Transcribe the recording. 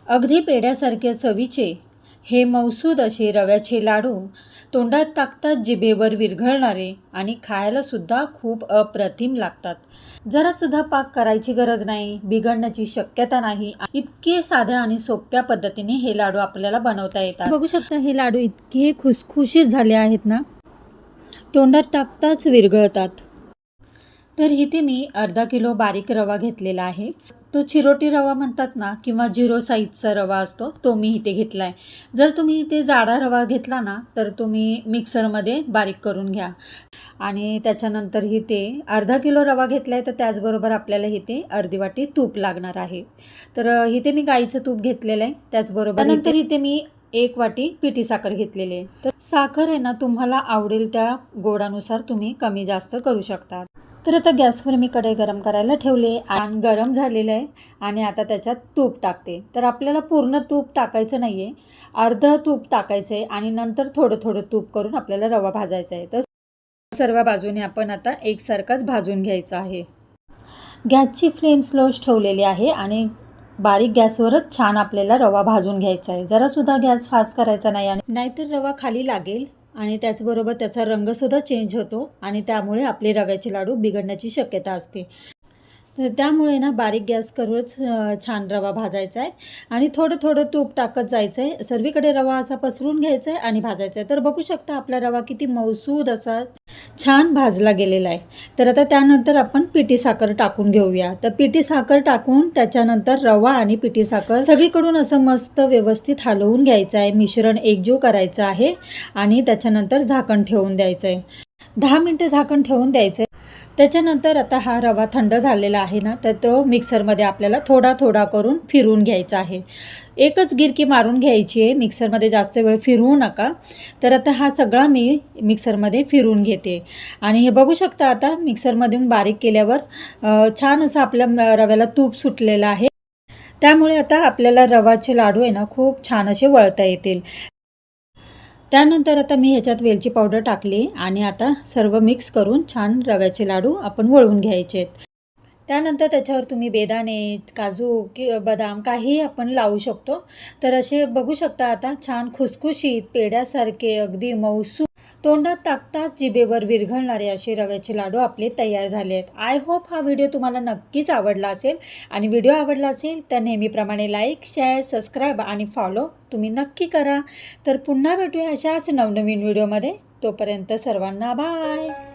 अगदी पेढ्यासारखे चवीचे हे मौसूद असे रव्याचे लाडू तोंडात टाकताच जिभेवर विरघळणारे आणि खायला सुद्धा खूप अप्रतिम लागतात। जरा सुद्धा पाक करायची गरज नाही, बिघडण्याची शक्यता नाही। इतके साध्या आणि सोप्या पद्धतीने हे लाडू आपल्याला बनवता येतात। बघू शकता हे लाडू इतके खुसखुशीत झाले आहेत ना, तोंडात टाकताच विरघळतात। तर इथे मी अर्धा किलो बारीक रवा घेतलेला आहे। तो चिरोटी रवा म्हणतात ना, किंवा 0 साईजचा रवा असतो तो मी इथे घेतला आहे। जर तुम्ही इथे जाडा रवा घेतला ना तर तुम्ही मिक्सरमध्ये बारीक करून घ्या। आणि त्याच्यानंतर इथे अर्धा किलो रवा घेतला आहे, तर त्याचबरोबर आपल्याला इथे अर्धी वाटी तूप लागणार आहे। तर इथे मी गाईचं तूप घेतलेलं आहे। त्याचबरोबर नंतर इथे मी 1 वाटी पिठी साखर घेतलेली आहे। तर साखर आहे ना, तुम्हाला आवडेल त्या गोडानुसार तुम्ही कमी जास्त करू शकता। तर आता गॅसवर मी कढई गरम करायला ठेवले आणि गरम झालेलं आहे आणि आता त्याच्यात तूप टाकते। तर आपल्याला पूर्ण तूप टाकायचं नाही आहे, अर्धं तूप टाकायचं आहे आणि नंतर थोडं थोडं तूप करून आपल्याला रवा भाजायचा आहे। तर सर्व बाजूने आपण आता एकसारखाच भाजून घ्यायचा आहे। गॅसची फ्लेम स्लोच ठेवलेली आहे आणि बारीक गॅसवरच छान आपल्याला रवा भाजून घ्यायचा आहे। जरासुद्धा गॅस फास्ट करायचा नाही, आणि नाहीतर रवा खाली लागेल आणि त्याचबरोबर त्याचा रंगसुद्धा चेंज होतो आणि त्यामुळे आपले रव्याचे लाडू बिघडण्याची शक्यता असते। तर त्यामुळे ना बारीक गॅस करूनच छान रवा भाजायचा आहे आणि थोडं थोडं तूप टाकत जायचं आहे। सर्वीकडे रवा असा पसरून घ्यायचा आहे आणि भाजायचा आहे। तर बघू शकता आपला रवा किती मौसूद असा छान भाजला गेलेला आहे। तर आता त्यानंतर आपण पिठी साखर टाकून घेऊया। तर पिठी साखर टाकून त्याच्यानंतर रवा आणि पिठी साखर सगळीकडून असं मस्त व्यवस्थित हलवून घ्यायचं आहे, मिश्रण एकजीव करायचं आहे आणि त्याच्यानंतर झाकण ठेवून द्यायचं आहे। 10 मिनिटं झाकण ठेवून द्यायचं आहे। त्याच्यानंतर आता हा रवा थंड झालेला आहे ना, तर तो मिक्सरमध्ये आपल्याला थोडा थोडा करून फिरवून घ्यायचा आहे। एकच गिरकी मारून घ्यायची आहे, मिक्सरमध्ये जास्त वेळ फिरवू नका। तर आता हा सगळा मी मिक्सरमध्ये फिरवून घेते आणि हे बघू शकता आता मिक्सरमधून बारीक केल्यावर छान असं आपल्या रव्याला तूप सुटलेलं आहे। त्यामुळे आता आपल्याला रवाचे लाडू आहे ना खूप छान असे वळता येतील। त्यानंतर आता मी ह्याच्यात वेलची पावडर टाकली आणि आता सर्व मिक्स करून छान रव्याचे लाडू आपण वळवून घ्यायचे आहेत। त्यानंतर त्याच्यावर तुम्ही बेदाणे, काजू बदाम काही आपण लावू शकतो। तर असे बघू शकता आता छान खुसखुशीत पेढ्यासारखे अगदी मौसूद तोंडात टाकताच जिभेवर विरघळणारे असे रव्याचे लाडू आपले तयार झाले आहेत। आय होप हा व्हिडिओ तुम्हाला नक्कीच आवडला असेल आणि व्हिडिओ आवडला असेल तर नेहमीप्रमाणे लाईक, शेअर, सबस्क्राईब आणि फॉलो तुम्ही नक्की करा। तर पुन्हा भेटूया अशाच नवनवीन व्हिडिओमध्ये। तोपर्यंत सर्वांना बाय।